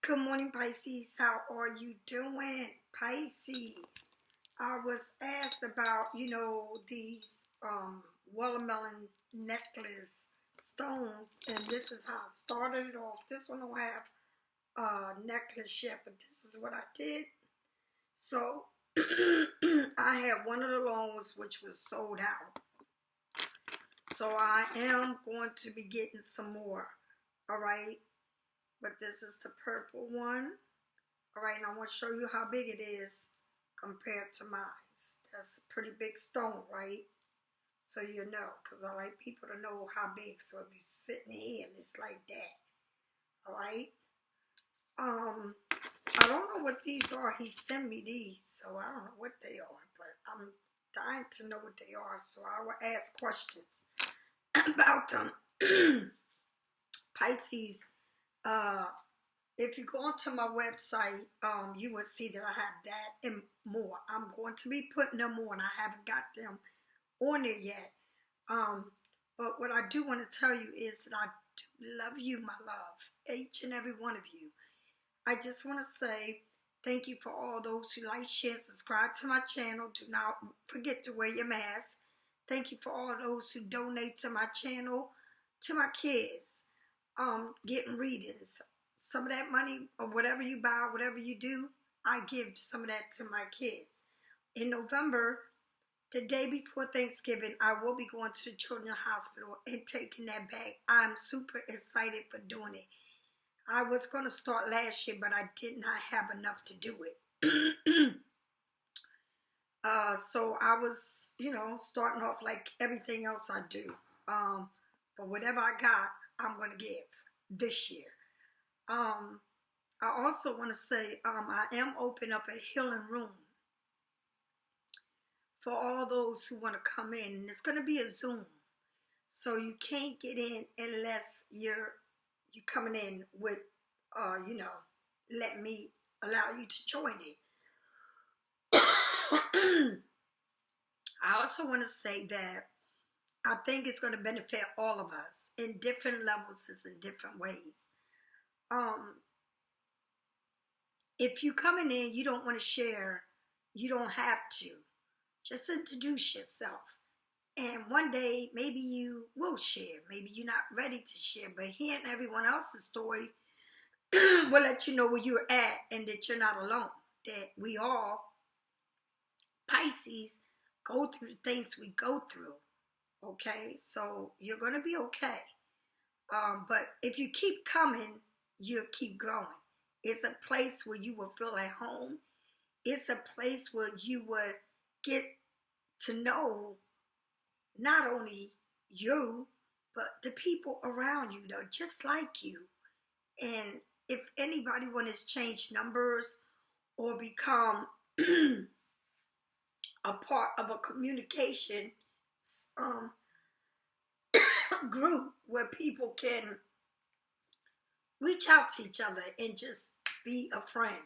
Good morning, Pisces. How are you doing, Pisces? I was asked about, these watermelon necklace stones, and this is how I started it off. This one don't have a necklace yet, but this is what I did. So I had one of the loans which was sold out. So I am going to be getting some more. All right. But this is the purple one. All right, and I want to show you how big it is compared to mine. That's a pretty big stone, right? So you know, because I like people to know how big. So if you're sitting here and it's like that, all right? I don't know what these are. He sent me these, so I don't know what they are, but I'm dying to know what they are, so I will ask questions about them. Pisces, if you go onto my website, you will see that I have that and more. I'm going to be putting them on. I haven't got them on there yet. But what I do want to tell you is that I do love you, my love, each and every one of you. I just want to say thank you for all those who like, share, subscribe to my channel. Do not forget to wear your mask. Thank you for all those who donate to my channel, to my kids, getting readings. Some of that money or whatever you buy, whatever you do, I give some of that to my kids. In November, the day before Thanksgiving, I will be going to the Children's Hospital and taking that bag. I'm super excited for doing it. I was going to start last year, but I did not have enough to do it. So I was, starting off like everything else I do. But whatever I got, I'm going to give this year. I also want to say I am opening up a healing room for all those who want to come in. And it's going to be a Zoom. So you can't get in unless you're coming in with, let me allow you to join it. I also want to say that I think it's going to benefit all of us in different levels and in different ways. If you coming in, you don't want to share, you don't have to. Just introduce yourself. And one day, maybe you will share. Maybe you're not ready to share. But hearing everyone else's story will let you know where you're at and that you're not alone. That we all, Pisces, go through the things we go through. Okay? So you're going to be okay. But if you keep coming, you'll keep growing. It's a place where you will feel at home. It's a place where you would get to know not only you, but the people around you that are just like you. And if anybody wants to change numbers or become a part of a communication group where people can reach out to each other and just be a friend.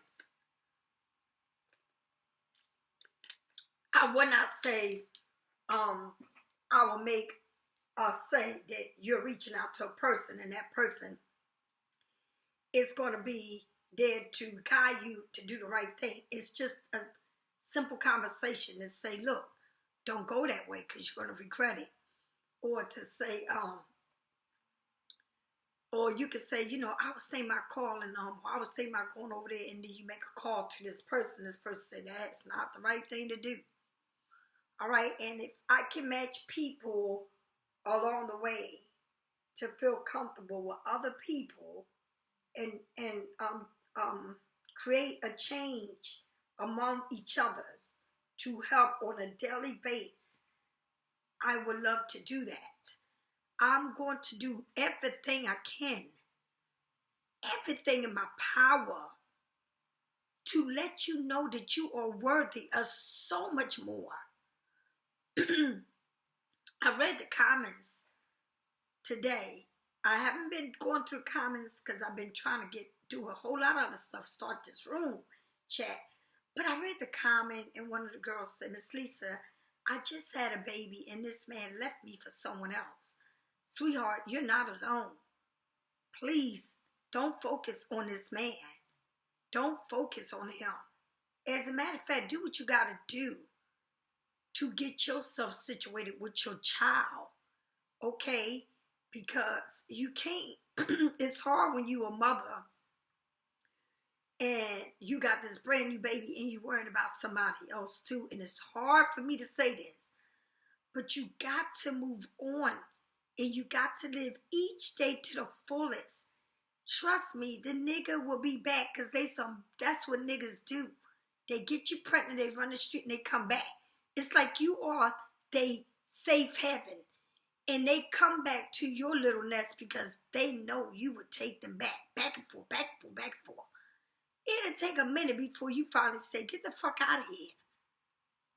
I would not say I will make say that you're reaching out to a person and that person is going to be there to guide you to do the right thing. It's just a simple conversation to say, look, don't go that way because you're going to regret it. Or to say, or you could say, I was thinking about calling, I was thinking about going over there, and then you make a call to this person. This person said, that's not the right thing to do. All right, and if I can match people along the way to feel comfortable with other people and create a change among each others to help on a daily basis, I would love to do that. I'm going to do everything I can, everything in my power to let you know that you are worthy of so much more. I read the comments today. I haven't been going through comments because I've been trying to do a whole lot of other stuff, start this room chat. But I read the comment and one of the girls said, Miss Lisa, I just had a baby and this man left me for someone else. Sweetheart, you're not alone. Please don't focus on this man. Don't focus on him. As a matter of fact, do what you got to do to get yourself situated with your child, okay? Because you can't, it's hard when you a mother and you got this brand new baby and you worrying about somebody else too. And it's hard for me to say this, but you got to move on and you got to live each day to the fullest. Trust me, the nigga will be back because that's what niggas do. They get you pregnant, they run the street and they come back. It's like you are they safe haven. And they come back to your little nest because they know you would take them back and forth, back and forth, back and forth. It'll take a minute before you finally say, get the fuck out of here.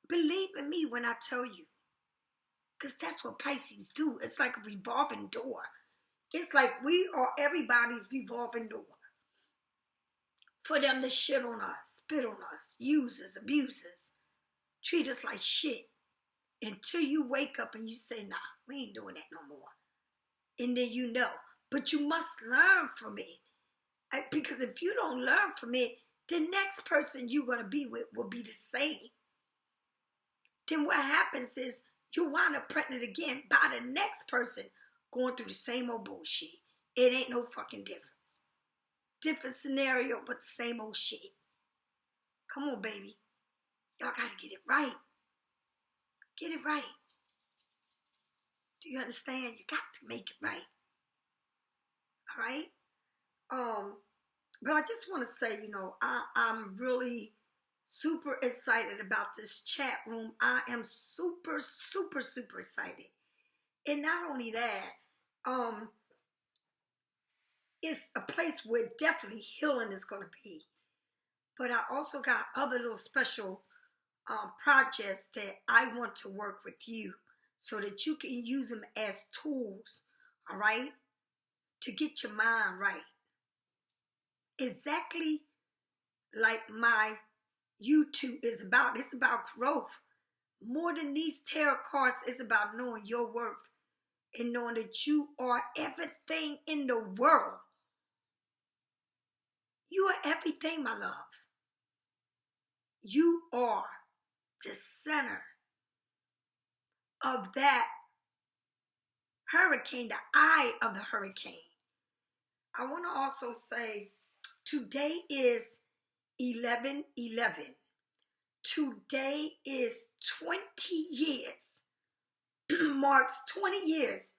Believe in me when I tell you. Because that's what Pisces do. It's like a revolving door. It's like we are everybody's revolving door. For them to shit on us, spit on us, use us, abuse us, treat us like shit. Until you wake up and you say, nah, we ain't doing that no more. And then you know. But you must learn from it. Because if you don't learn from it, the next person you're going to be with will be the same. Then what happens is you wind up pregnant again by the next person going through the same old bullshit. It ain't no fucking difference. Different scenario, but the same old shit. Come on, baby. Y'all got to get it right. Get it right. Do you understand? You got to make it right. All right? But I just want to say, I'm really super excited about this chat room. I am super, super, super excited. And not only that, it's a place where definitely healing is going to be. But I also got other little special projects that I want to work with you so that you can use them as tools, all right, to get your mind right. Exactly like my you.To is about. It's about growth. More than these tarot cards, it's about knowing your worth and knowing that you are everything in the world. You are everything, my love. You are the center of that hurricane, the eye of the hurricane. I want to also say today is 11/11. Today is 20 years, marks 20 years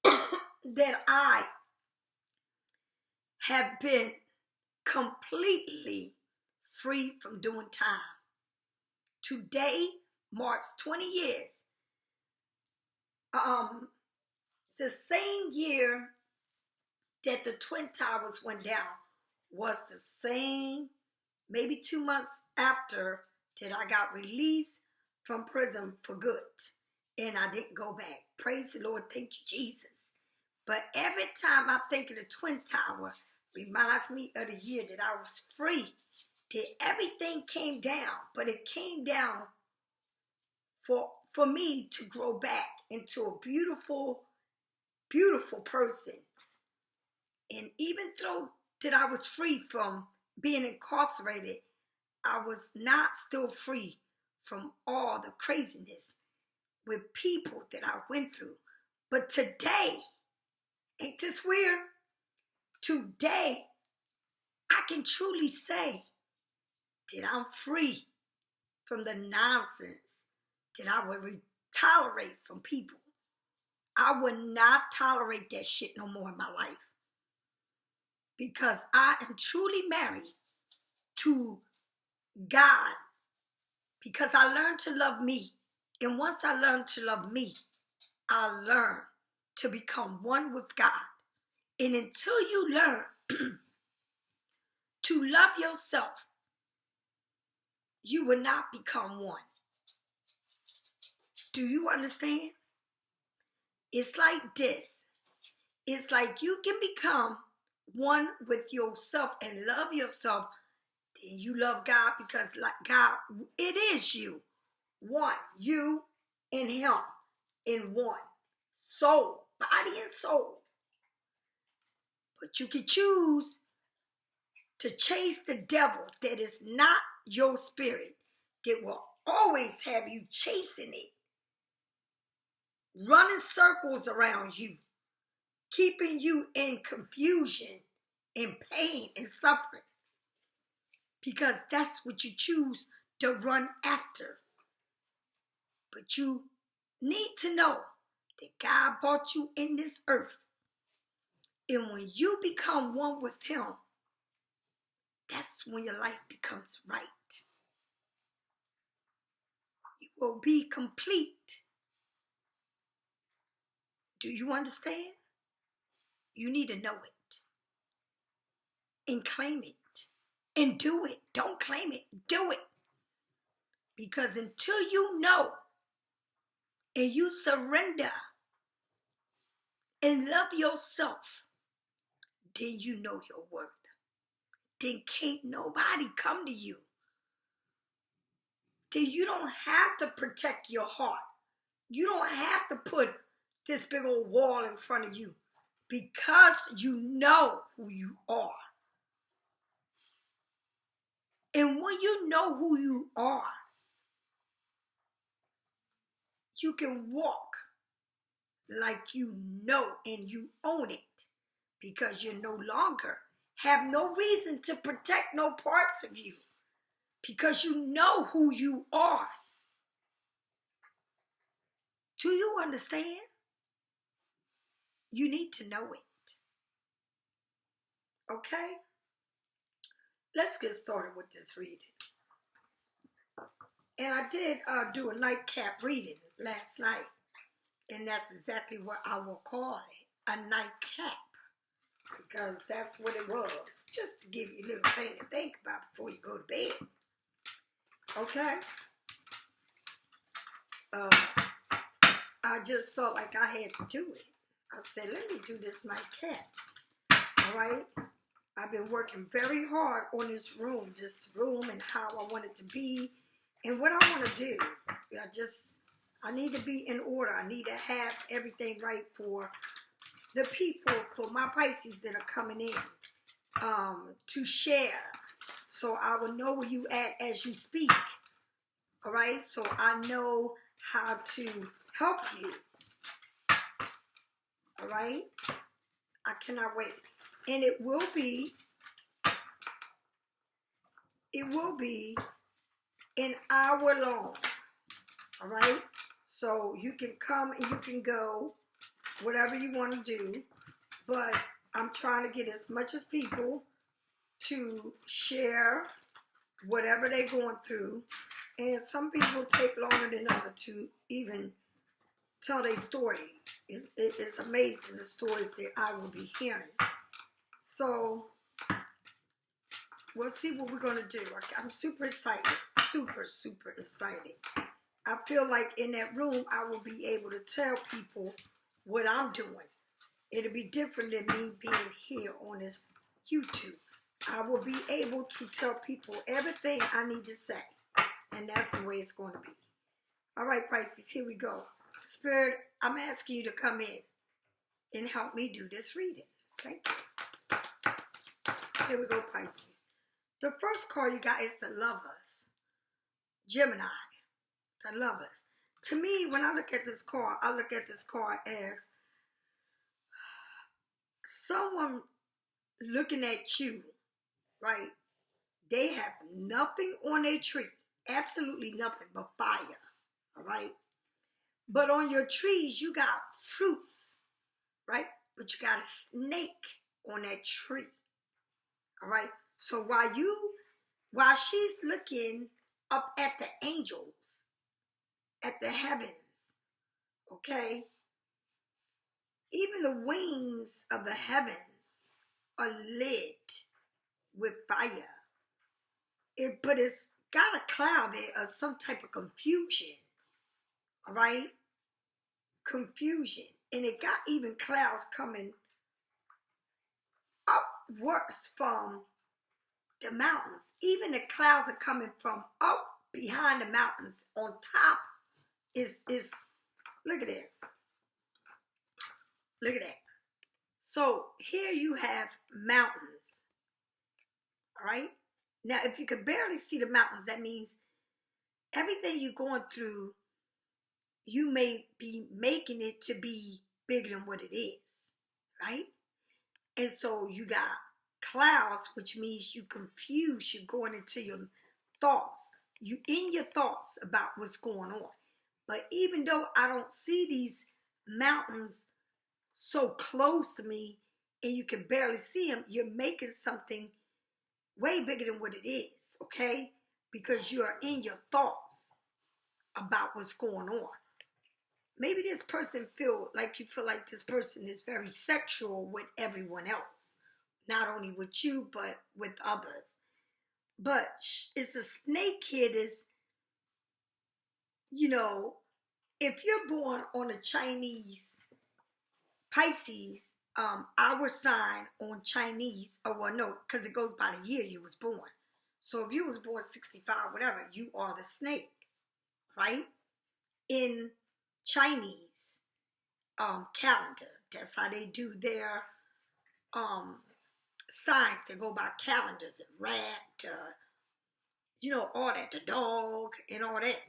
that I have been completely free from doing time. Today marks 20 years. The same year that the Twin Towers went down was the same, maybe 2 months after that I got released from prison for good. And I didn't go back. Praise the Lord. Thank you, Jesus. But every time I think of the Twin Tower, reminds me of the year that I was free. That everything came down. But it came down for me to grow back into a beautiful, beautiful person. And even though that I was free from being incarcerated, I was not still free from all the craziness with people that I went through. But today, ain't this weird? Today, I can truly say that I'm free from the nonsense that I would tolerate from people. I would not tolerate that shit no more in my life. Because I am truly married to God. Because I learned to love me. And once I learned to love me, I learned to become one with God. And until you learn to love yourself, you will not become one. Do you understand? It's like this. It's like you can become one with yourself and love yourself. Then you love God because like God, it is you. One. You and Him in one. Soul. Body and soul. But you can choose to chase the devil that is not your spirit, that will always have you chasing it, running circles around you, keeping you in confusion, in pain, and suffering. Because that's what you choose to run after. But you need to know that God brought you in this earth. And when you become one with him, that's when your life becomes right. You will be complete. Do you understand? You need to know it. And claim it. And do it. Don't claim it. Do it. Because until you know and you surrender and love yourself, then you know your worth. Then can't nobody come to you. Then you don't have to protect your heart. You don't have to put this big old wall in front of you because you know who you are. And when you know who you are, you can walk like you know and you own it because you no longer have no reason to protect no parts of you because you know who you are. Do you understand? You need to know it. Okay? Let's get started with this reading. And I did do a nightcap reading last night. And that's exactly what I will call it, a nightcap. Because that's what it was. Just to give you a little thing to think about before you go to bed. Okay? I just felt like I had to do it. I said, let me do this nightcap. All right? I've been working very hard on this room and how I want it to be and what I want to do. I need to be in order. I need to have everything right for the people, for my Pisces that are coming in to share. So I will know where you at as you speak. All right? So I know how to help you. All right? I cannot wait. And it will be an hour long. All right? So you can come and you can go, whatever you want to do. But I'm trying to get as much as people to share whatever they're going through. And some people take longer than others to even tell their story. It's amazing the stories that I will be hearing. So we'll see what we're going to do. I'm super excited. Super, super excited. I feel like in that room, I will be able to tell people what I'm doing. It'll be different than me being here on this YouTube. I will be able to tell people everything I need to say. And that's the way it's going to be. All right, Pisces, here we go. Spirit, I'm asking you to come in and help me do this reading. Thank you. Here we go, Pisces. The first card you got is the Lovers. Gemini, the Lovers. To me, when I look at this card, I look at this card as someone looking at you, right? They have nothing on their tree. Absolutely nothing but fire. All right? But on your trees, you got fruits, right? But you got a snake on that tree. All right? So while she's looking up at the angels, at the heavens, okay? Even the wings of the heavens are lit with fire. But it's got a cloud there of some type of confusion. All right? Confusion. And it got even clouds coming upwards from the mountains. Even the clouds are coming from up behind the mountains. On top is look at this. Look at that. So here you have mountains. All right. Now, if you can barely see the mountains, that means everything you're going through, you may be making it to be bigger than what it is, right? And so you got clouds, which means you confused. You're going into your thoughts. You in your thoughts about what's going on. But even though I don't see these mountains so close to me and you can barely see them, you're making something way bigger than what it is, okay? Because you are in your thoughts about what's going on. Maybe this person feel like this person is very sexual with everyone else. Not only with you, but with others. But it's a snake here is, if you're born on a Chinese Pisces, our sign on Chinese, because it goes by the year you was born. So if you was born 65, whatever, you are the snake, right? In Chinese calendar. That's how they do their signs. They go by calendars, the rat, all that, the dog and all that.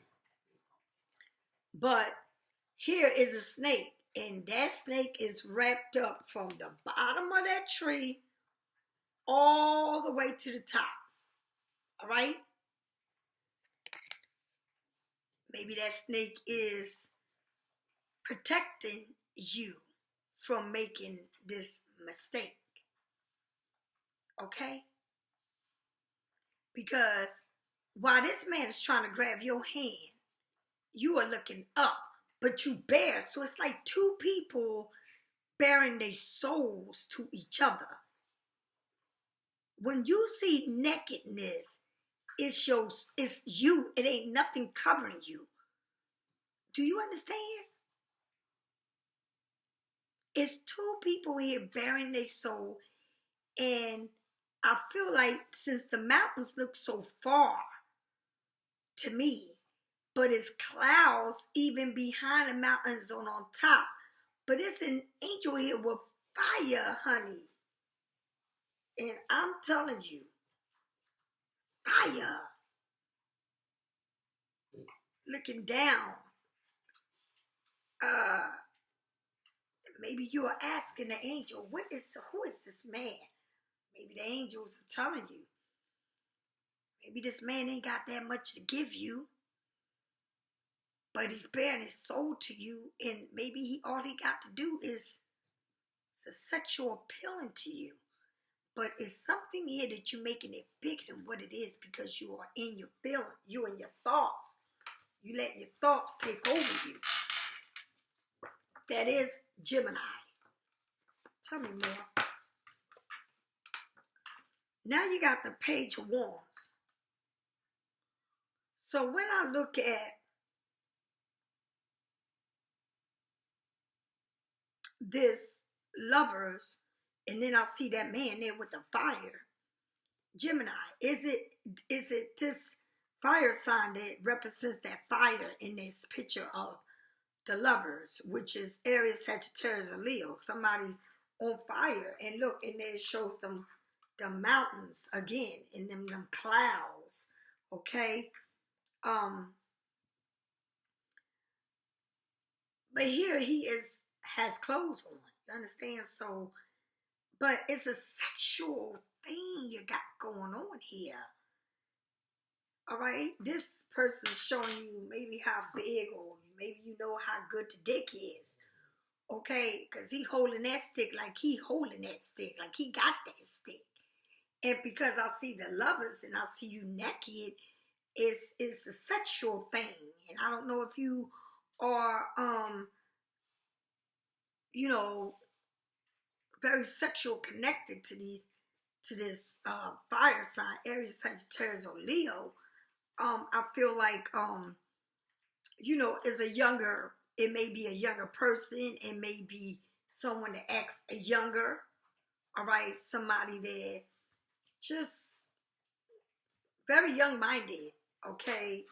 But here is a snake, and that snake is wrapped up from the bottom of that tree all the way to the top. All right? Maybe that snake is protecting you from making this mistake. Okay? Because while this man is trying to grab your hand, you are looking up, but you bear. So it's like two people bearing their souls to each other. When you see nakedness, it's you. It ain't nothing covering you. Do you understand? It's two people here bearing their soul. And I feel like since the mountains look so far to me, but it's clouds even behind the mountains on top. But it's an angel here with fire, honey. And I'm telling you, fire. Looking down. Maybe you are asking the angel, who is this man? Maybe the angels are telling you. Maybe this man ain't got that much to give you. But he's bearing his soul to you, and maybe all he got to do is a sexual appealing to you. But it's something here that you're making it bigger than what it is because you are in your feeling, you and your thoughts. You let your thoughts take over you. That is Gemini. Tell me more. Now you got the Page of Wands. So when I look at this Lovers, and then I see that man there with the fire, Gemini, is it this fire sign that represents that fire in this picture of the Lovers, which is Aries, Sagittarius, and Leo? Somebody's on fire, and look, and there it shows them the mountains again, and them clouds, okay? But here he has clothes on, you understand? So, but it's a sexual thing you got going on here. All right, this person's showing you maybe how big, or maybe you know how good the dick is. Okay, because he holding that stick like he holding that stick, like he got that stick. And because I see the Lovers and I see you naked, it's a sexual thing. And I don't know if you are, very sexual connected to this fire sign, Aries, Sagittarius, or Leo. I feel like, it may be a younger person. It may be someone that acts younger. All right, somebody that just very young-minded, okay?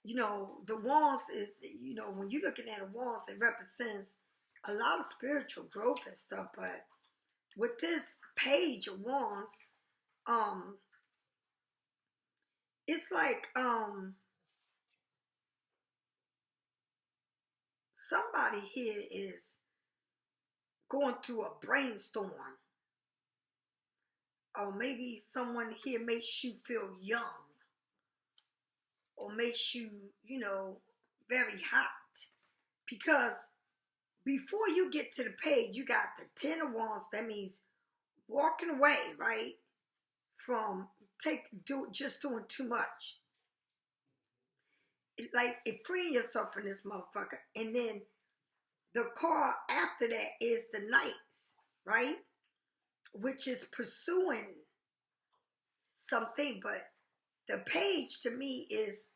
The wands is, when you're looking at a wands, it represents a lot of spiritual growth and stuff, but with this Page of Wands, it's like somebody here is going through a brainstorm, or maybe someone here makes you feel young, or makes you, you know, very hot. Because before you get to the page, you got the 10 of Wands. That means walking away, right? From just doing too much. It freeing yourself from this motherfucker. And then the card after that is the Knights, right? Which is pursuing something, but the page to me is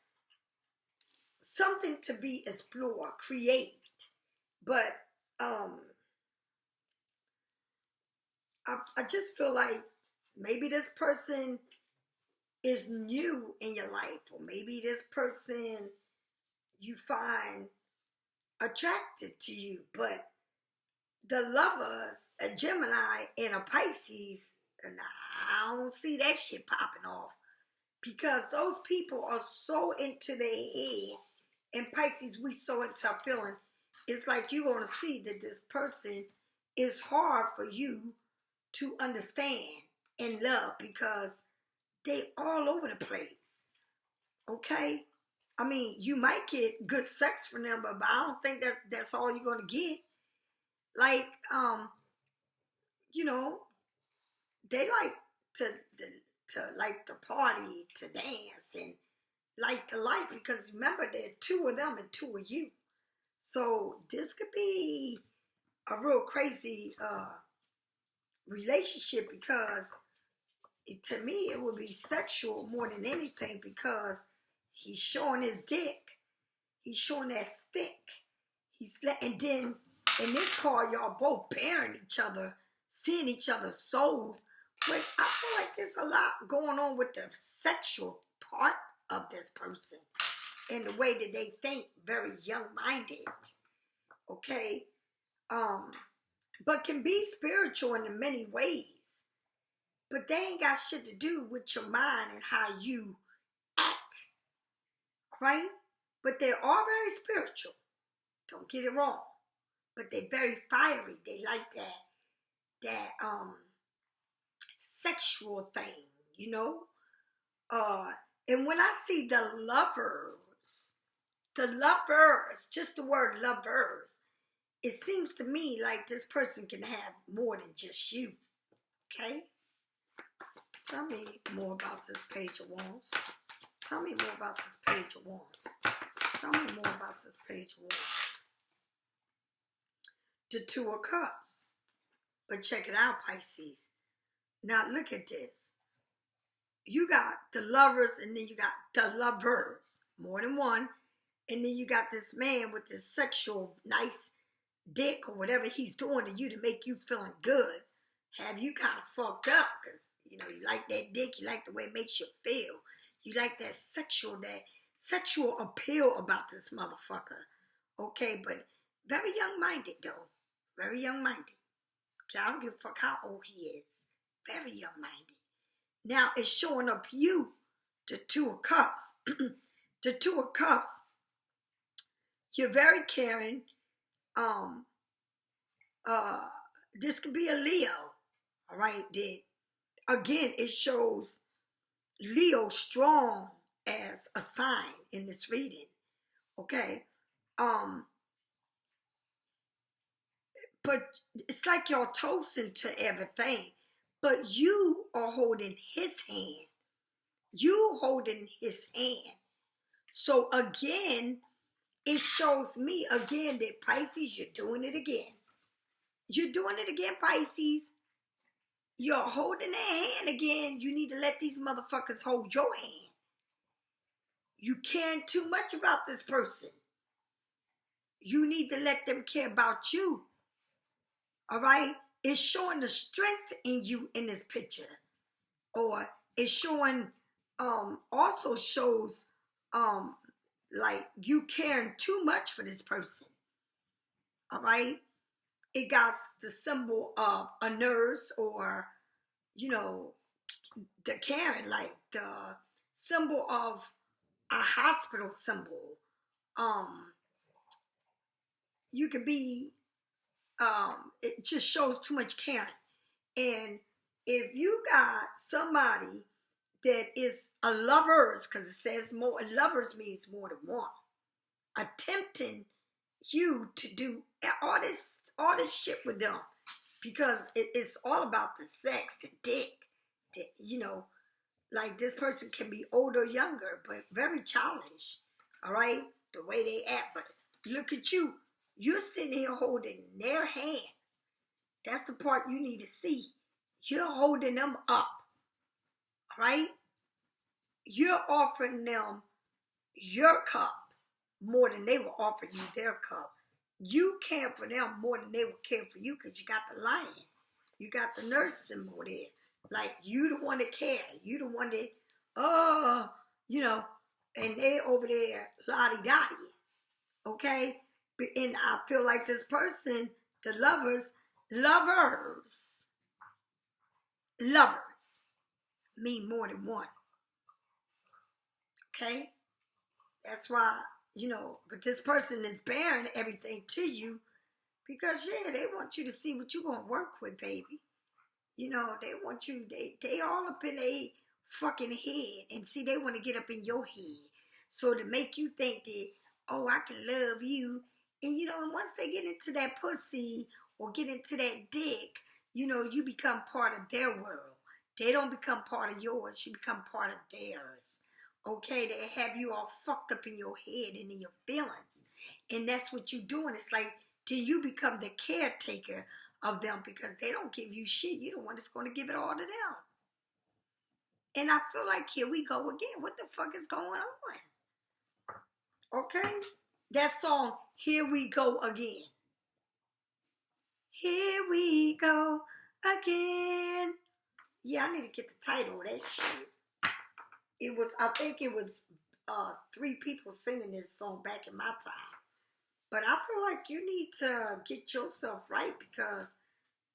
something to be explored, create. But I just feel like maybe this person is new in your life, or maybe this person you find attracted to you, but the Lovers, a Gemini and a Pisces, and I don't see that shit popping off, because those people are so into their head, and Pisces, we so into our feeling. It's like you're going to see that this person is hard for you to understand and love, because they all over the place. Okay? I mean, you might get good sex from them, but I don't think that's all you're going to get. Like, you know, they like to like to party, to dance, and like to life, because remember, there are 2 of them and 2 of you. So this could be a real crazy relationship, because to me it would be sexual more than anything, because he's showing his dick, he's showing that stick, and then in this card y'all both bearing each other, seeing each other's souls. But I feel like there's a lot going on with the sexual part of this person and the way that they think, very young-minded. Okay? But can be spiritual in many ways. But they ain't got shit to do with your mind and how you act. Right? But they are very spiritual. Don't get it wrong. But they're very fiery. They like that sexual thing, you know? And when I see the lovers, just the word lovers, it seems to me like this person can have more than just you. Okay? Tell me more about this Page of Wands. Tell me more about this Page of Wands. Tell me more about this Page of Wands. The 2 of Cups. But check it out, Pisces. Now look at this. You got the lovers, and then you got the lovers. More than one. And then you got this man with this sexual, nice dick or whatever he's doing to you to make you feeling good. Have you kind of fucked up, because, you know, you like that dick, you like the way it makes you feel. You like that sexual appeal about this motherfucker. Okay, but very young-minded, though. Very young-minded. Okay, I don't give a fuck how old he is. Very young-minded. Now, it's showing up you, the 2 of Cups. The 2 of Cups, you're very caring. This could be a Leo. All right, again, it shows Leo strong as a sign in this reading. Okay. But it's like y'all toasting to everything. But you are holding his hand. You holding his hand. So again, it shows me again that Pisces, you're doing it again. You're doing it again, Pisces. You're holding their hand again. You need to let these motherfuckers hold your hand. You caring too much about this person. You need to let them care about you. All right? It's showing the strength in you in this picture. Or it's showing, also shows, like you caring too much for this person. All right? It got the symbol of a nurse, or, you know, the caring, like the symbol of a hospital symbol. You could be, it just shows too much caring. And if you got somebody that is a lovers, because it says more, lovers means more than one, attempting you to do all this shit with them, because it's all about the sex, the dick, like this person can be older or younger, but very childish, all right, the way they act. But look at you, you're sitting here holding their hand. That's the part you need to see. You're holding them up, all right? You're offering them your cup more than they will offer you their cup. You care for them more than they will care for you, because you got the lion. You got the nurse symbol there. Like, you the one that care. You the one that, and they over there lottie-dottie. Okay? And I feel like this person, the lovers mean more than one. Okay? That's why, but this person is bearing everything to you because, they want you to see what you're going to work with, baby. They want you, they all up in a fucking head. And see, they want to get up in your head. So to make you think that, oh, I can love you. And, and once they get into that pussy or get into that dick, you become part of their world. They don't become part of yours. You become part of theirs. Okay, they have you all fucked up in your head and in your feelings. And that's what you're doing. It's like, till you become the caretaker of them, because they don't give you shit. You're the one that's going to give it all to them. And I feel like, here we go again. What the fuck is going on? Okay? That song, Here We Go Again. Here we go again. Yeah, I need to get the title of that shit. I think it was 3 people singing this song back in my time. But I feel like you need to get yourself right, because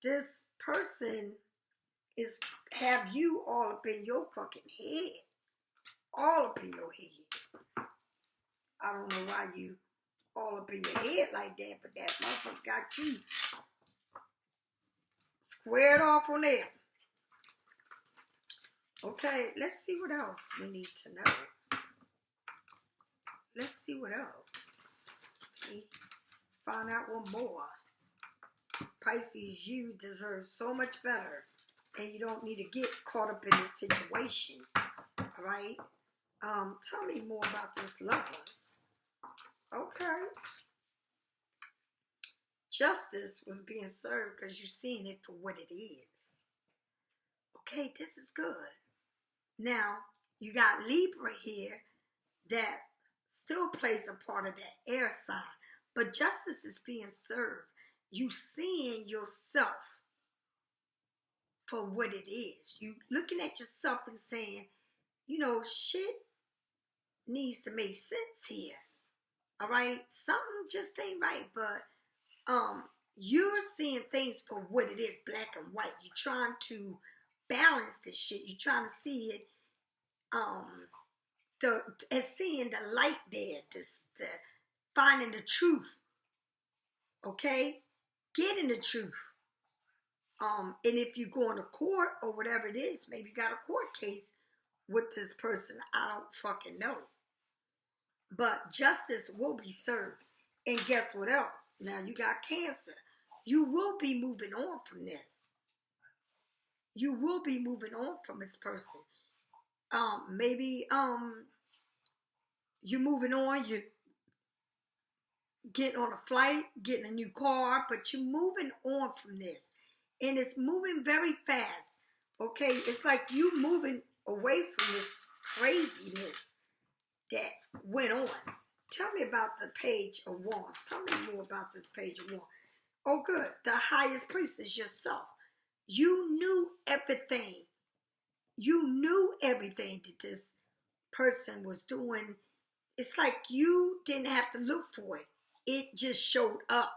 this person have you all up in your fucking head. All up in your head. I don't know why you all up in your head like that, but that motherfucker got you squared off on there. Okay, let's see what else we need to know. Let's see what else. Let me find out one more. Pisces, you deserve so much better, and you don't need to get caught up in this situation. All right? Tell me more about this lovers. Okay. Justice was being served because you're seeing it for what it is. Okay, this is good. Now, you got Libra here that still plays a part of that air sign. But justice is being served. You seeing yourself for what it is. You looking at yourself and saying, shit needs to make sense here. All right? Something just ain't right. But you're seeing things for what it is, black and white. You're trying to balance this shit. You're trying to see it and seeing the light there, to finding the truth. Okay? Getting the truth. And if you go into court or whatever it is, maybe you got a court case with this person, I don't fucking know. But justice will be served. And guess what else? Now you got Cancer. You will be moving on from this. You will be moving on from this person. Maybe you're moving on, you getting on a flight, getting a new car, but you're moving on from this. And it's moving very fast. Okay? It's like you moving away from this craziness that went on. Tell me about the Page of Wands. Tell me more about this Page of Wands. Oh, good. The highest priestess yourself. You knew everything. You knew everything that this person was doing. It's like you didn't have to look for it. It just showed up.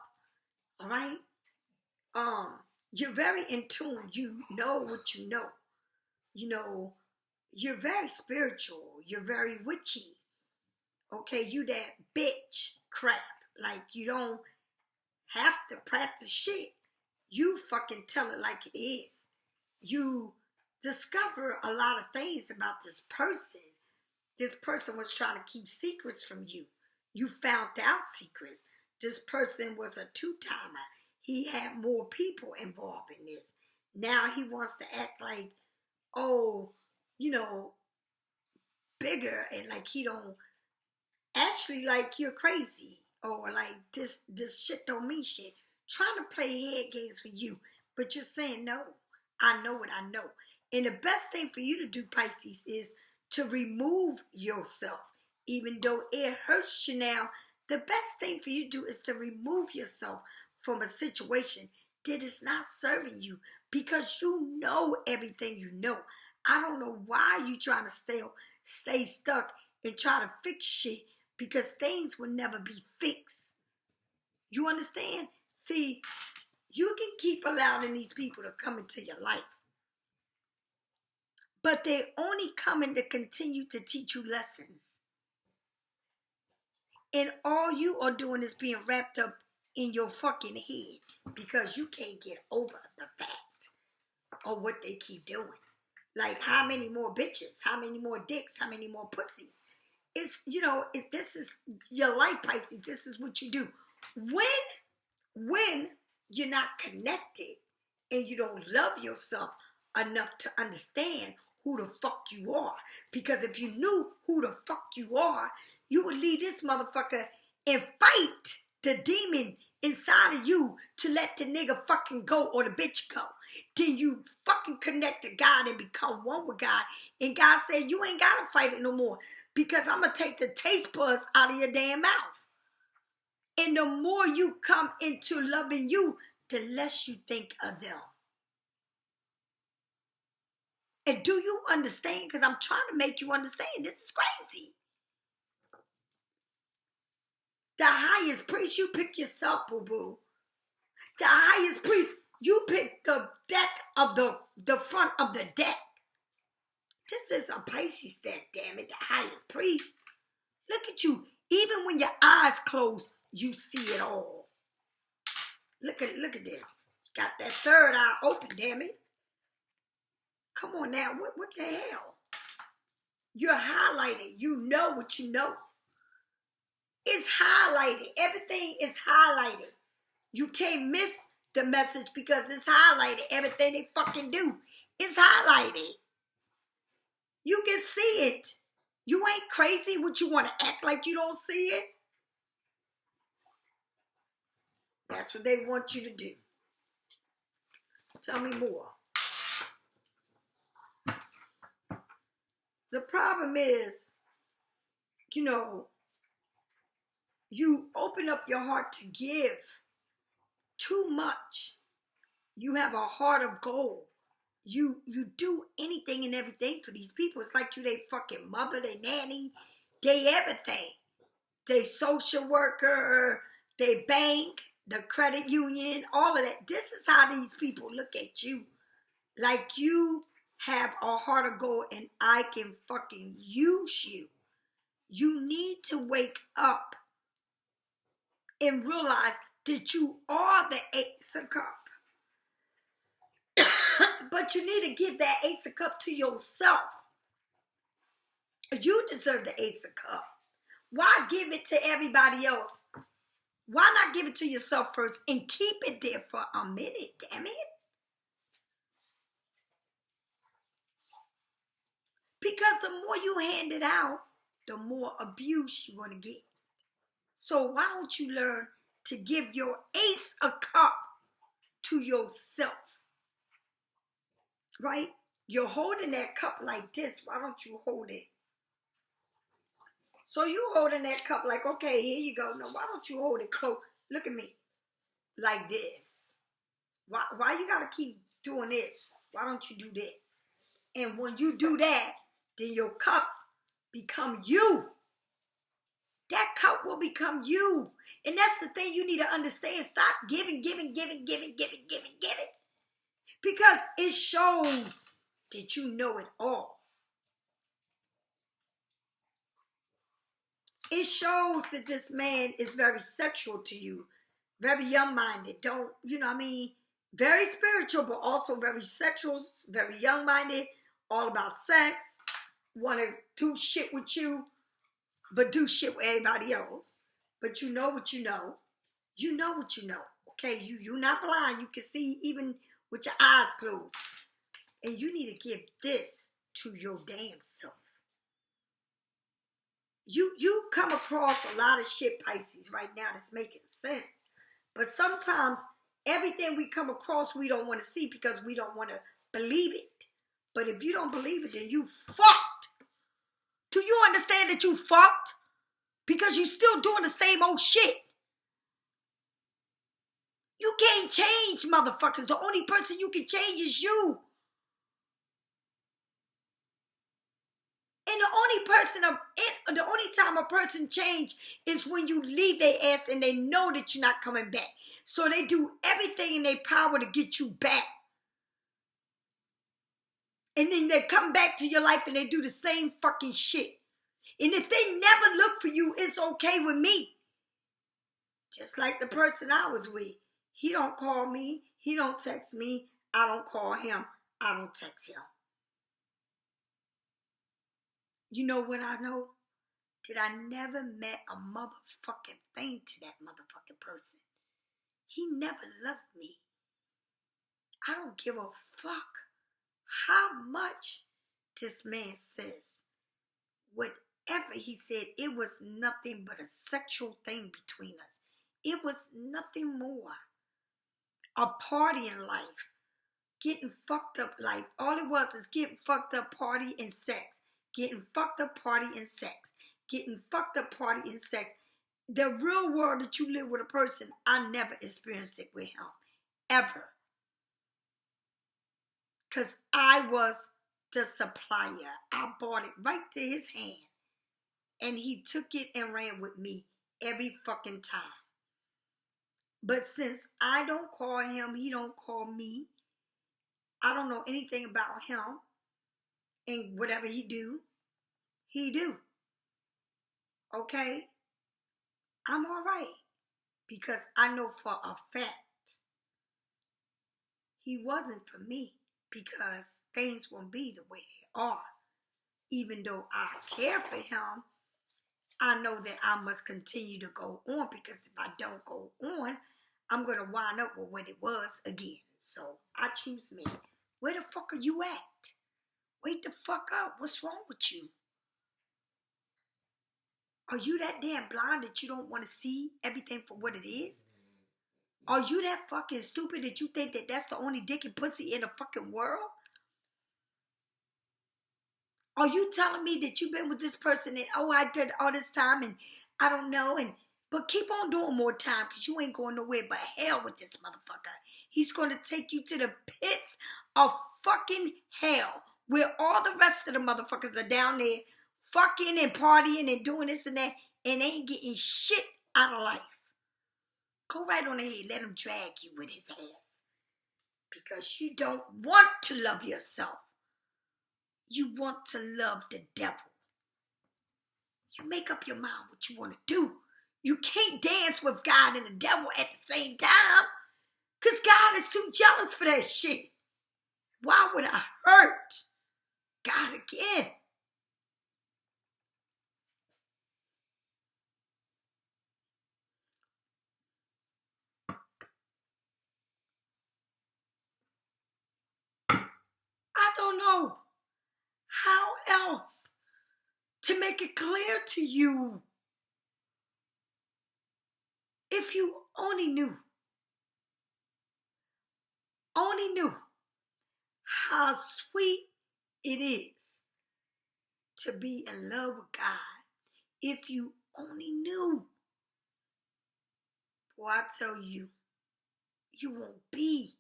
All right? You're very in tune. You know what you know. you know, you're very spiritual. You're very witchy. Okay, you that bitch crap. Like, you don't have to practice shit. You fucking tell it like it is. You discover a lot of things about this person. This person was trying to keep secrets from you. You found out secrets. This person was a two-timer. He had more people involved in this. Now he wants to act like, oh, you know, bigger, and like he don't actually, like, you're crazy, or like this shit don't mean shit. Trying to play head games with you, but you're saying no. I know what I know. And the best thing for you to do, Pisces, is to remove yourself. Even though it hurts you now, the best thing for you to do is to remove yourself from a situation that is not serving you, because you know everything you know. I don't know why you trying to stay stuck and try to fix shit, because things will never be fixed. You understand? See, you can keep allowing these people to come into your life, but they only coming to continue to teach you lessons. And all you are doing is being wrapped up in your fucking head, because you can't get over the fact of what they keep doing. Like, how many more bitches? How many more dicks? How many more pussies? It's, this is your life, Pisces. This is what you do. When you're not connected and you don't love yourself enough to understand who the fuck you are. Because if you knew who the fuck you are, you would leave this motherfucker and fight the demon inside of you to let the nigga fucking go, or the bitch go. Then you fucking connect to God and become one with God. And God said, you ain't got to fight it no more, because I'm going to take the taste buds out of your damn mouth. And the more you come into loving you, the less you think of them. And do you understand? Because I'm trying to make you understand. This is crazy. The highest priest, you pick yourself, boo-boo. The highest priest, you pick the deck of the front of the deck. This is a Pisces deck, damn it, the highest priest. Look at you. Even when your eyes close, you see it all. Look at this. Got that third eye open, damn it. Come on now, what the hell? You're highlighted. You know what you know. It's highlighted. Everything is highlighted. You can't miss the message because it's highlighted. Everything they fucking do is highlighted. You can see it. You ain't crazy. Would you want to act like you don't see it? That's what they want you to do. Tell me more. The problem is, you open up your heart to give too much. You have a heart of gold. You do anything and everything for these people. It's like you they fucking mother, they nanny, they everything. They social worker, they bank, the credit union, all of that. This is how these people look at you. Like you have a heart of gold and I can fucking use you. You need to wake up and realize that you are the Ace of Cup. But you need to give that Ace of Cup to yourself. You deserve the Ace of Cup. Why give it to everybody else? Why not give it to yourself first and keep it there for a minute, damn it? Because the more you hand it out, the more abuse you're going to get. So why don't you learn to give your Ace of Cup to yourself? Right? You're holding that cup like this. Why don't you hold it? So you holding that cup like, okay, here you go. No, why don't you hold it close? Look at me. Like this. Why you got to keep doing this? Why don't you do this? And when you do that, then your cups become you. That cup will become you. And that's the thing you need to understand. Stop giving. Because it shows Did you know it all? It shows that this man is very sexual to you, very young-minded. Don't, you know what I mean? Very spiritual, but also very sexual, very young-minded, all about sex, want to do shit with you, but do shit with everybody else. But you know what you know. You know what you know. Okay, you're not blind. You can see even with your eyes closed. And you need to give this to your damn self. You come across a lot of shit, Pisces, right now that's making sense. But sometimes everything we come across, we don't want to see because we don't want to believe it. But if you don't believe it, then you fucked. Do you understand that you fucked? Because you still doing the same old shit. You can't change, motherfuckers. The only person you can change is you. And the only time a person change is when you leave their ass and they know that you're not coming back. So they do everything in their power to get you back. And then they come back to your life and they do the same fucking shit. And if they never look for you, it's okay with me. Just like the person I was with. He don't call me. He don't text me. I don't call him. I don't text him. You know what I know? That I never met a motherfucking thing to that motherfucking person. He never loved me. I don't give a fuck how much this man says. Whatever he said, it was nothing but a sexual thing between us. It was nothing more. A party in life. Getting fucked up life. All it was is getting fucked up, party, and sex. Getting fucked up, party, and sex. Getting fucked up, party, and sex. The real world that you live with a person, I never experienced it with him. Ever. Because I was the supplier. I bought it right to his hand. And he took it and ran with me every fucking time. But since I don't call him, he don't call me. I don't know anything about him. And whatever he do. Okay? I'm all right. Because I know for a fact he wasn't for me. Because things won't be the way they are. Even though I care for him, I know that I must continue to go on. Because if I don't go on, I'm going to wind up with what it was again. So I choose me. Where the fuck are you at? Wake the fuck up. What's wrong with you? Are you that damn blind that you don't want to see everything for what it is? Are you that fucking stupid that you think that that's the only dick and pussy in the fucking world? Are you telling me that you've been with this person and, oh, I did all this time and I don't know, but keep on doing more time because you ain't going nowhere but hell with this motherfucker. He's going to take you to the pits of fucking hell where all the rest of the motherfuckers are down there fucking and partying and doing this and that and ain't getting shit out of life. Go right on ahead. Let him drag you with his ass. Because you don't want to love yourself. You want to love the devil. You make up your mind what you want to do. You can't dance with God and the devil at the same time. Because God is too jealous for that shit. Why would I hurt God again? I don't know how else to make it clear to you. If you only knew how sweet it is to be in love with God. If you only knew. Boy, I tell you, you won't be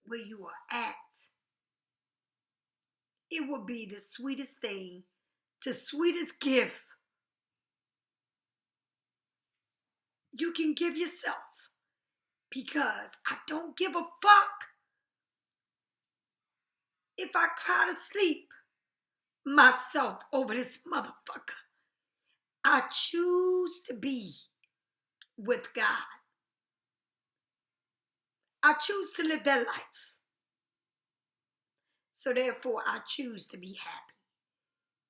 where you are at. It will be the sweetest thing, the sweetest gift you can give yourself. Because I don't give a fuck if I cry to sleep myself over this motherfucker, I choose to be with God. I choose to live that life. So therefore, I choose to be happy.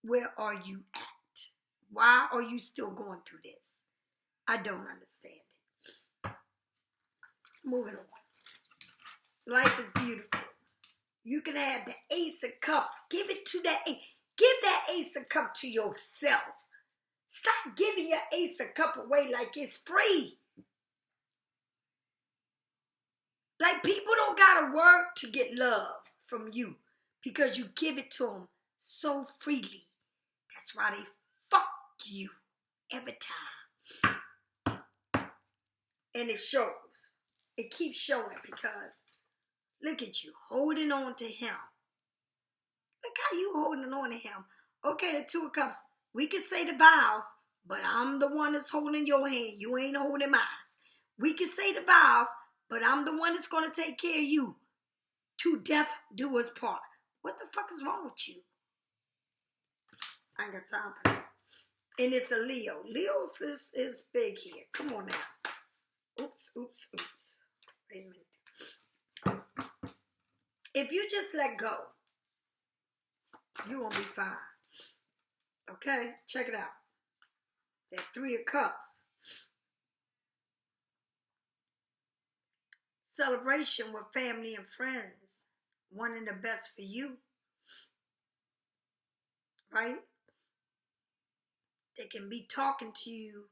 Where are you at? Why are you still going through this? I don't understand it. Moving on. Life is beautiful. You can have the Ace of Cups. Give it to that Ace. Give that Ace of Cups to yourself. Stop giving your Ace of Cups away like it's free. Like people don't gotta work to get love from you because you give it to them so freely. That's why they fuck you every time. And it shows. It keeps showing because look at you holding on to him. Look how you holding on to him. Okay, the Two of Cups. We can say the vows, but I'm the one that's holding your hand. You ain't holding mine. We can say the vows, but I'm the one that's going to take care of you. To death do us part. What the fuck is wrong with you? I ain't got time for that. And it's a Leo. Leo's is big here. Come on now. Oops. Wait a minute. If you just let go, you won't be fine. Okay? Check it out. That Three of Cups. Celebration with family and friends. Wanting the best for you. Right? They can be talking to you,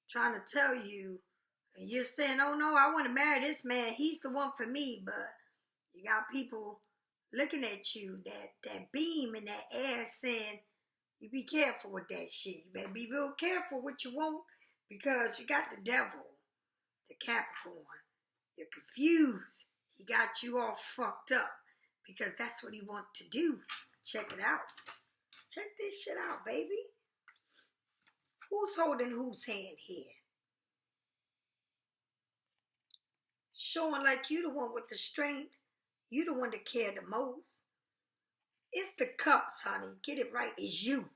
trying to tell you, and you're saying, oh no, I want to marry this man. He's the one for me. But you got people looking at you, that beam in that air saying, you be careful with that shit. You better be real careful what you want because you got the devil, the Capricorn. You're confused. He got you all fucked up because that's what he wants to do. Check it out. Check this shit out, baby. Who's holding whose hand here? Showing like you the one with the strength. You the one that care the most. It's the cups, honey. Get it right. It's you.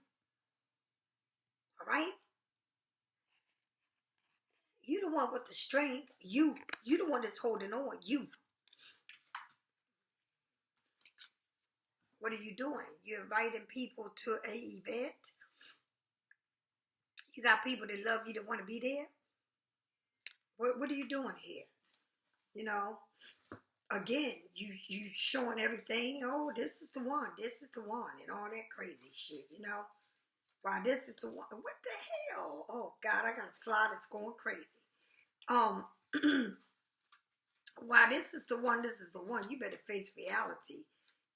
All right? You the one with the strength. You the one that's holding on. You. What are you doing? You're inviting people to an event. You got people that love you that want to be there. What are you doing here? You know, again, you showing everything. Oh, this is the one. This is the one. And all that crazy shit, you know. Why, this is the one. What the hell? Oh, God, I got a fly that's going crazy. Why, this is the one. This is the one. You better face reality.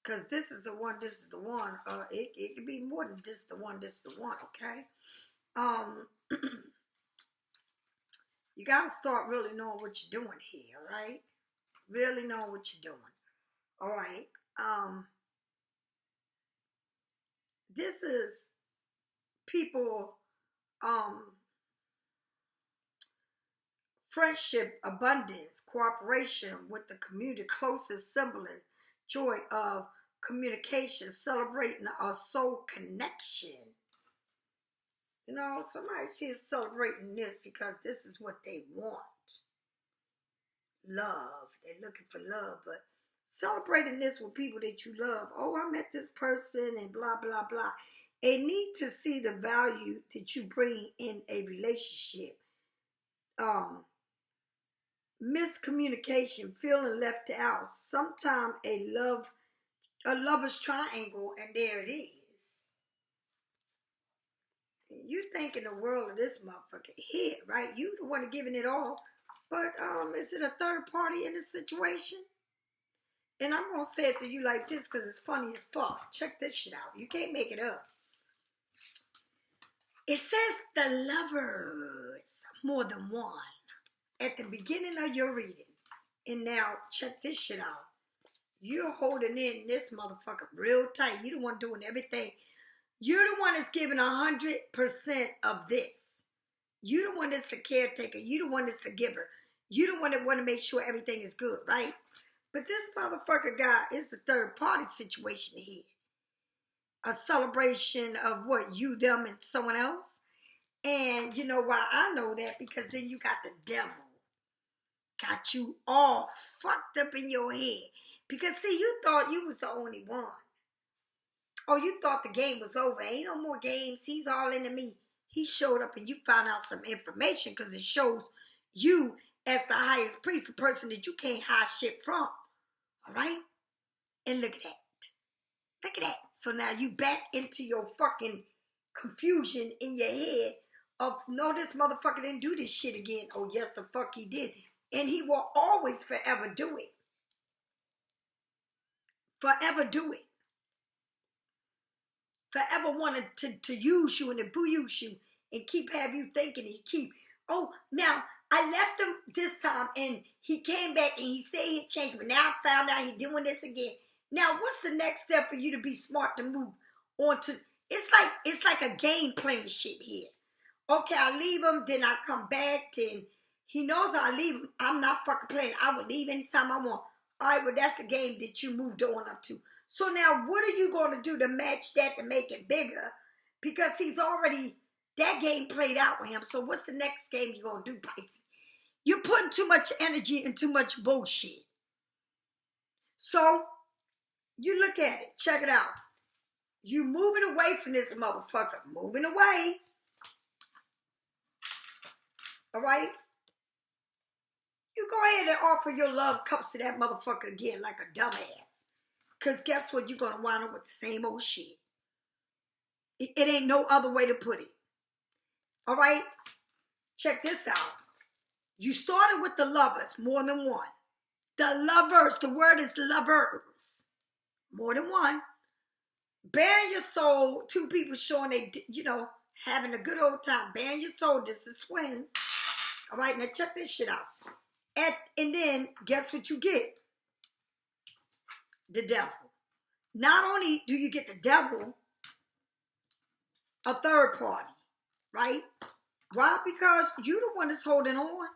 Because this is the one. This is the one. It could be more than this is the one. This is the one, okay? You got to start really knowing what you're doing here, all right? Really knowing what you're doing. All right. This is people, friendship, abundance, cooperation with the community, closest semblance, joy of communication, celebrating a soul connection. You know, somebody's here celebrating this because this is what they want. Love. They're looking for love, but celebrating this with people that you love. Oh, I met this person and blah, blah, blah. They need to see the value that you bring in a relationship. Miscommunication, feeling left out. Sometimes a lover's triangle, and there it is. You think in the world of this motherfucker here, right? You the one giving it all. But is it a third party in this situation? And I'm going to say it to you like this because it's funny as fuck. Check this shit out. You can't make it up. It says the lovers, more than one, at the beginning of your reading. And now, check this shit out. You're holding in this motherfucker real tight. You're the one doing everything. You're the one that's giving 100% of this. You're the one that's the caretaker. You're the one that's the giver. You're the one that want to make sure everything is good, right? But this motherfucker guy is a third party situation here. A celebration of what, you, them, and someone else. And you know why I know that? Because then you got the devil. Got you all fucked up in your head. Because see, you thought you was the only one. Oh, you thought the game was over. Ain't no more games. He's all into me. He showed up and you found out some information because it shows you as the highest priest, the person that you can't hide shit from. All right? And look at that. Look at that. So now you back into your fucking confusion in your head of, no, this motherfucker didn't do this shit again. Oh, yes, the fuck he did. And he will always forever do it. Forever do it. Forever wanted to use you and abuse you and have you thinking and keep, oh, now I left him this time and he came back and he said he changed, but now I found out he's doing this again. Now, what's the next step for you to be smart to move on to? It's like a game playing shit here. Okay, I leave him, then I come back, then he knows I leave him. I'm not fucking playing. I will leave anytime I want. All right, well, that's the game that you moved on up to. So now what are you going to do to match that to make it bigger? Because he's already, that game played out with him. So what's the next game you're going to do, Pisces? You're putting too much energy and too much bullshit. So you look at it. Check it out. You moving away from this motherfucker. Moving away. All right? You go ahead and offer your love cups to that motherfucker again like a dumbass. Because guess what? You're going to wind up with the same old shit. It ain't no other way to put it. All right? Check this out. You started with the lovers, more than one. The lovers, the word is lovers. More than one. Bearing your soul, two people showing they, having a good old time. Bearing your soul, this is twins. All right, now check this shit out. And then, guess what you get? The devil. Not only do you get the devil, a third party, right? Why? Because you the one that's holding on.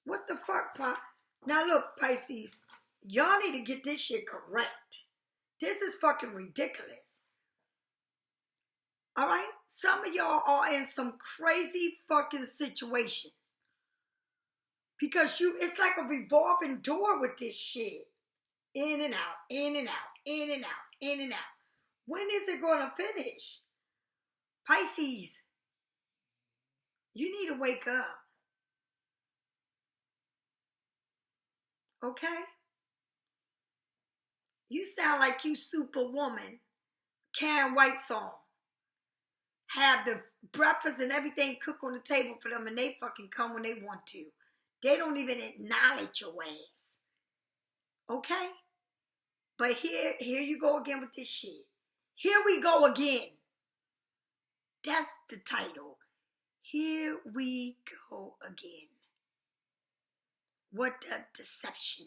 What the fuck, Pop? Now look, Pisces, y'all need to get this shit correct. This is fucking ridiculous. All right? Some of y'all are in some crazy fucking situations. Because it's like a revolving door with this shit. In and out, in and out, in and out, in and out. When is it going to finish? Pisces, you need to wake up. Okay? You sound like you Superwoman, Karen White song. Have the breakfast and everything cooked on the table for them and they fucking come when they want to. They don't even acknowledge your ass. Okay? But here you go again with this shit. Here we go again. That's the title. Here we go again. What the deception,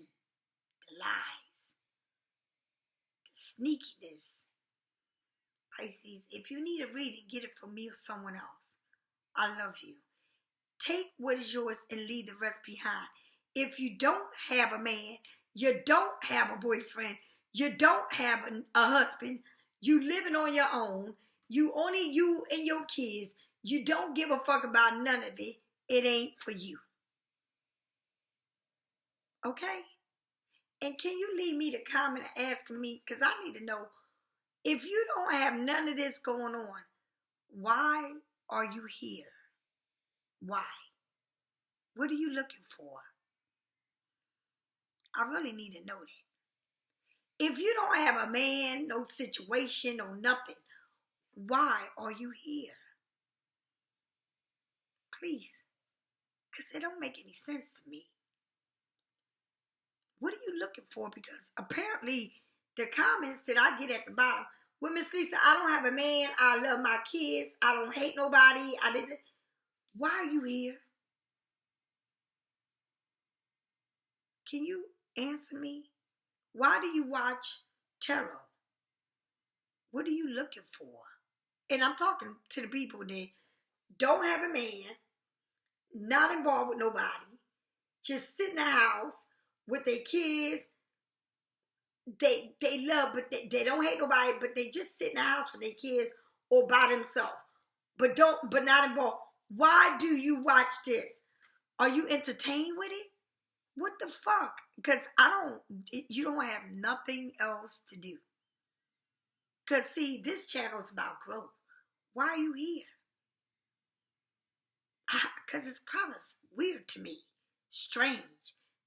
the lies, the sneakiness. Pisces, if you need a reading, get it from me or someone else. I love you. Take what is yours and leave the rest behind. If you don't have a man, you don't have a boyfriend, you don't have a husband, you living on your own, only you and your kids, you don't give a fuck about none of it, it ain't for you. Okay? And can you leave me the comment asking me, because I need to know, if you don't have none of this going on, why are you here? Why? What are you looking for? I really need to know that. If you don't have a man, no situation, no nothing, why are you here? Please. Because it don't make any sense to me. What are you looking for? Because apparently the comments that I get at the bottom, well, Miss Lisa, I don't have a man. I love my kids. I don't hate nobody. Why are you here? Can you answer me? Why do you watch tarot? What are you looking for? And I'm talking to the people that don't have a man, not involved with nobody, just sit in the house with their kids, they love, but they don't hate nobody, but they just sit in the house with their kids or by themselves, but not involved. Why do you watch this? Are you entertained with it? What the fuck? Because you don't have nothing else to do. Because see, this channel is about growth. Why are you here? Because it's kind of weird to me. Strange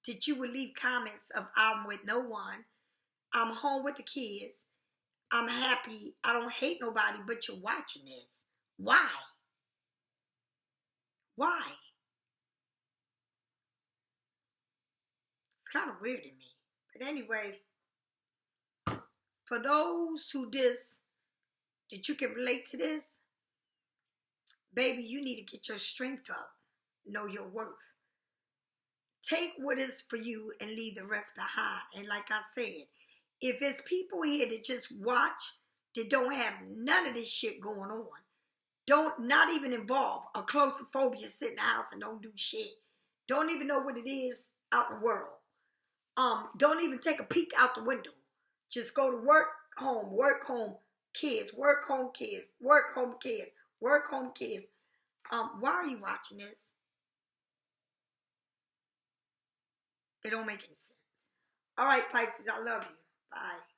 that you would leave comments of I'm with no one. I'm home with the kids. I'm happy. I don't hate nobody, but you're watching this. Why? Why? It's kind of weird to me. But anyway, for those that you can relate to this, baby, you need to get your strength up. Know your worth. Take what is for you and leave the rest behind. And like I said, if it's people here that just watch, that don't have none of this shit going on, not even involved, a claustrophobia sit in the house and don't do shit, don't even know what it is out in the world, don't even take a peek out the window, just go to work, home, kids, work, home, kids, work, home, kids, work, home, kids. Why are you watching this? It don't make any sense. All right, Pisces, I love you. Bye.